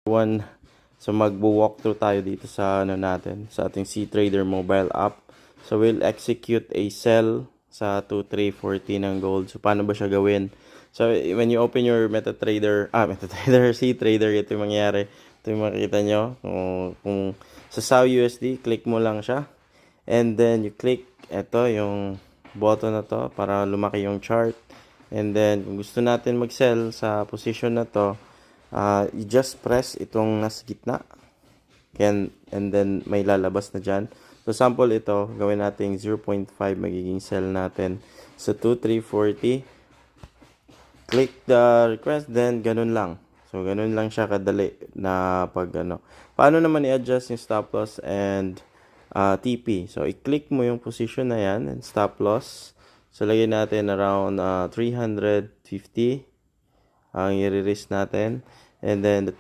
One, so magbo-walkthrough tayo dito sa natin, sa ating CTrader mobile app. So we'll execute a sell sa 2340 ng gold. So paano ba siya gawin? So when you open your MetaTrader, CTrader, ito yung mangyayari. Ito yung makikita nyo. Kung sa SAO USD, click mo lang siya. And then you click ito yung button na to para lumaki yung chart. And then kung gusto natin mag-sell sa position na to, you just press itong nasa gitna. And then may lalabas na dyan. So sample ito, gawin natin 0.5 magiging sell natin sa 2340. Click the request, then ganun lang. So ganun lang siya kadali na pag Paano naman i-adjust yung stop loss and TP? So i-click mo yung position na yan and stop loss. So lagyan natin around 350 ang i-release natin. And then the